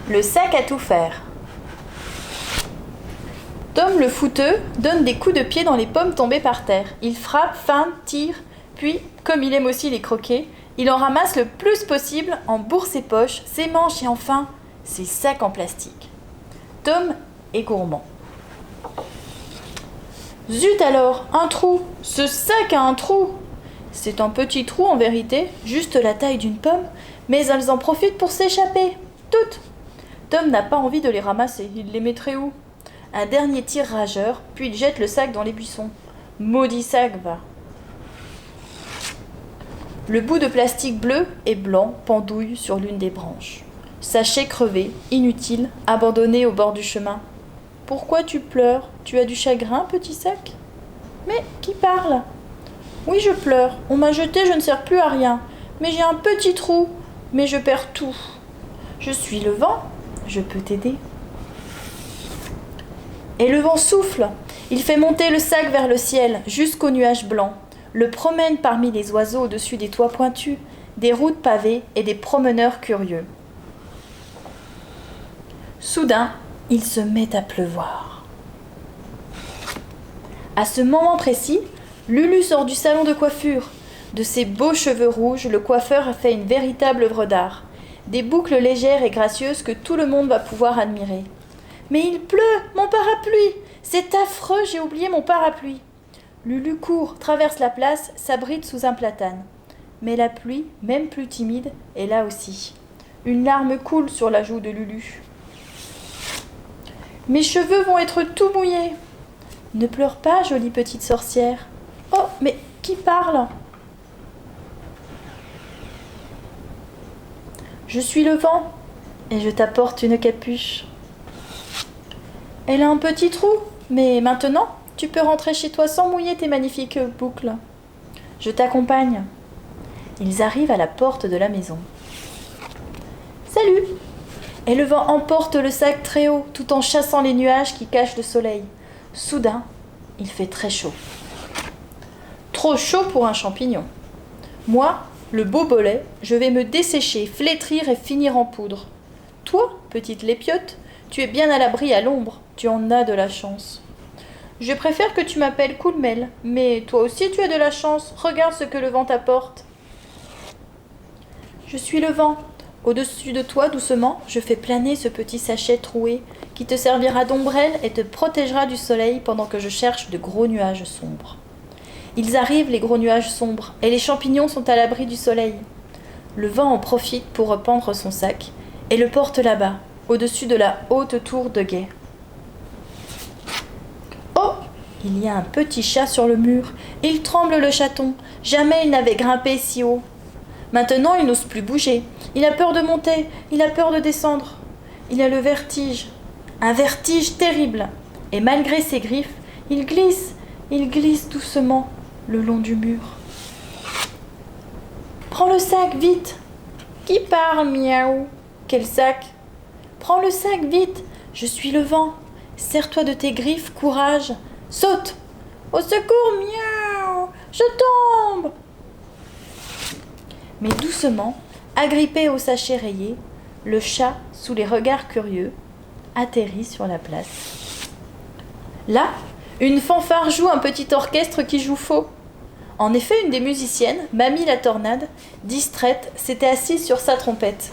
Le sac à tout faire. Tom le fouteux donne des coups de pied dans les pommes tombées par terre. Il frappe, feinte, tire, puis, comme il aime aussi les croquer, il en ramasse le plus possible, embourre ses poches, ses manches et enfin ses sacs en plastique. Tom est gourmand. Zut alors, un trou! Ce sac a un trou! C'est un petit trou en vérité, juste la taille d'une pomme, mais elles en profitent pour s'échapper, toutes! Tom n'a pas envie de les ramasser, il les mettrait où? Un dernier tir rageur, puis il jette le sac dans les buissons. Maudit sac, va! Le bout de plastique bleu et blanc pendouille sur l'une des branches. Sachet crevé, inutile, abandonné au bord du chemin. Pourquoi tu pleures? Tu as du chagrin, petit sac? Mais qui parle? Oui, je pleure. On m'a jeté, je ne sers plus à rien. Mais j'ai un petit trou. Mais je perds tout. Je suis le vent. Je peux t'aider. Et le vent souffle. Il fait monter le sac vers le ciel, jusqu'aux nuages blancs. Le promène parmi les oiseaux au-dessus des toits pointus, des routes pavées et des promeneurs curieux. Soudain, il se met à pleuvoir. À ce moment précis, Lulu sort du salon de coiffure. De ses beaux cheveux rouges, le coiffeur a fait une véritable œuvre d'art. Des boucles légères et gracieuses que tout le monde va pouvoir admirer. Mais il pleut, mon parapluie! C'est affreux, j'ai oublié mon parapluie. Lulu court, traverse la place, s'abrite sous un platane. Mais la pluie, même plus timide, est là aussi. Une larme coule sur la joue de Lulu. Mes cheveux vont être tout mouillés. Ne pleure pas, jolie petite sorcière. Oh, mais qui parle? Je suis le vent, et je t'apporte une capuche. Elle a un petit trou, mais maintenant, tu peux rentrer chez toi sans mouiller tes magnifiques boucles. Je t'accompagne. Ils arrivent à la porte de la maison. Salut! Et le vent emporte le sac très haut, tout en chassant les nuages qui cachent le soleil. Soudain, il fait très chaud. Trop chaud pour un champignon. Moi, le beau bolet, je vais me dessécher, flétrir et finir en poudre. Toi, petite lépiote, tu es bien à l'abri à l'ombre, tu en as de la chance. Je préfère que tu m'appelles Coolmel, mais toi aussi tu as de la chance, regarde ce que le vent t'apporte. Je suis le vent. Au-dessus de toi, doucement, je fais planer ce petit sachet troué qui te servira d'ombrelle et te protégera du soleil pendant que je cherche de gros nuages sombres. Ils arrivent, les gros nuages sombres, et les champignons sont à l'abri du soleil. Le vent en profite pour rependre son sac et le porte là-bas, au-dessus de la haute tour de guet. Oh! Il y a un petit chat sur le mur. Il tremble le chaton. Jamais il n'avait grimpé si haut. Maintenant, il n'ose plus bouger. Il a peur de monter, il a peur de descendre. Il a le vertige, un vertige terrible. Et malgré ses griffes, il glisse doucement le long du mur. Prends le sac, vite! Qui parle, miaou? Quel sac? Prends le sac, vite! Je suis le vent. Serre-toi de tes griffes, courage. Saute! Au secours, miaou! Je tombe! Mais doucement, agrippé au sachet rayé, le chat, sous les regards curieux, atterrit sur la place. Là, une fanfare joue un petit orchestre qui joue faux. En effet, une des musiciennes, Mamie la Tornade, distraite, s'était assise sur sa trompette.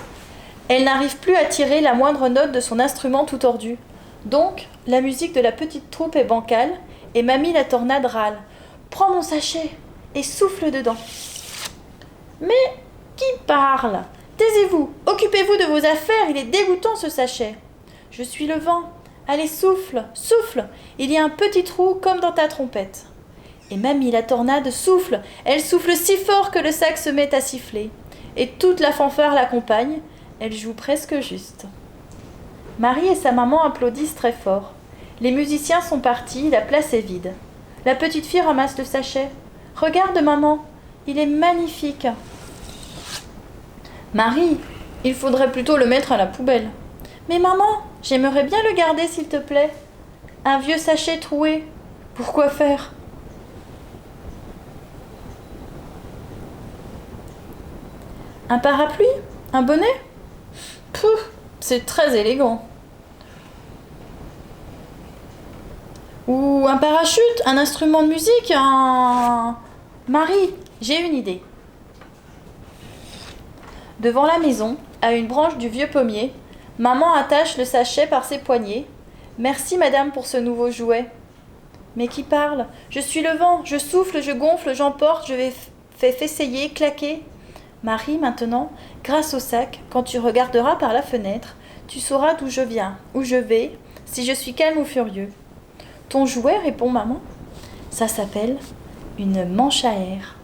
Elle n'arrive plus à tirer la moindre note de son instrument tout tordu. Donc, la musique de la petite troupe est bancale et Mamie la Tornade râle. « Prends mon sachet et souffle dedans. » Mais qui parle? Taisez-vous, occupez-vous de vos affaires, il est dégoûtant ce sachet. Je suis le vent. Allez, souffle, souffle. Il y a un petit trou comme dans ta trompette. Et Mamie la Tornade souffle. Elle souffle si fort que le sac se met à siffler. Et toute la fanfare l'accompagne. Elle joue presque juste. Marie et sa maman applaudissent très fort. Les musiciens sont partis, la place est vide. La petite fille ramasse le sachet. Regarde, maman, il est magnifique. Marie, il faudrait plutôt le mettre à la poubelle. Mais maman, j'aimerais bien le garder, s'il te plaît. Un vieux sachet troué. Pourquoi faire? Un parapluie? Un bonnet? Pouf, C'est très élégant. Ou un parachute, un instrument de musique, un... Marie, j'ai une idée. Devant la maison, à une branche du vieux pommier, maman attache le sachet par ses poignets. Merci madame pour ce nouveau jouet. Mais qui parle? Je suis le vent, je souffle, je gonfle, j'emporte, je fais fessayer, claquer. Marie, maintenant, grâce au sac, quand tu regarderas par la fenêtre, tu sauras d'où je viens, où je vais, si je suis calme ou furieux. Ton jouet, répond maman, ça s'appelle une manche à air.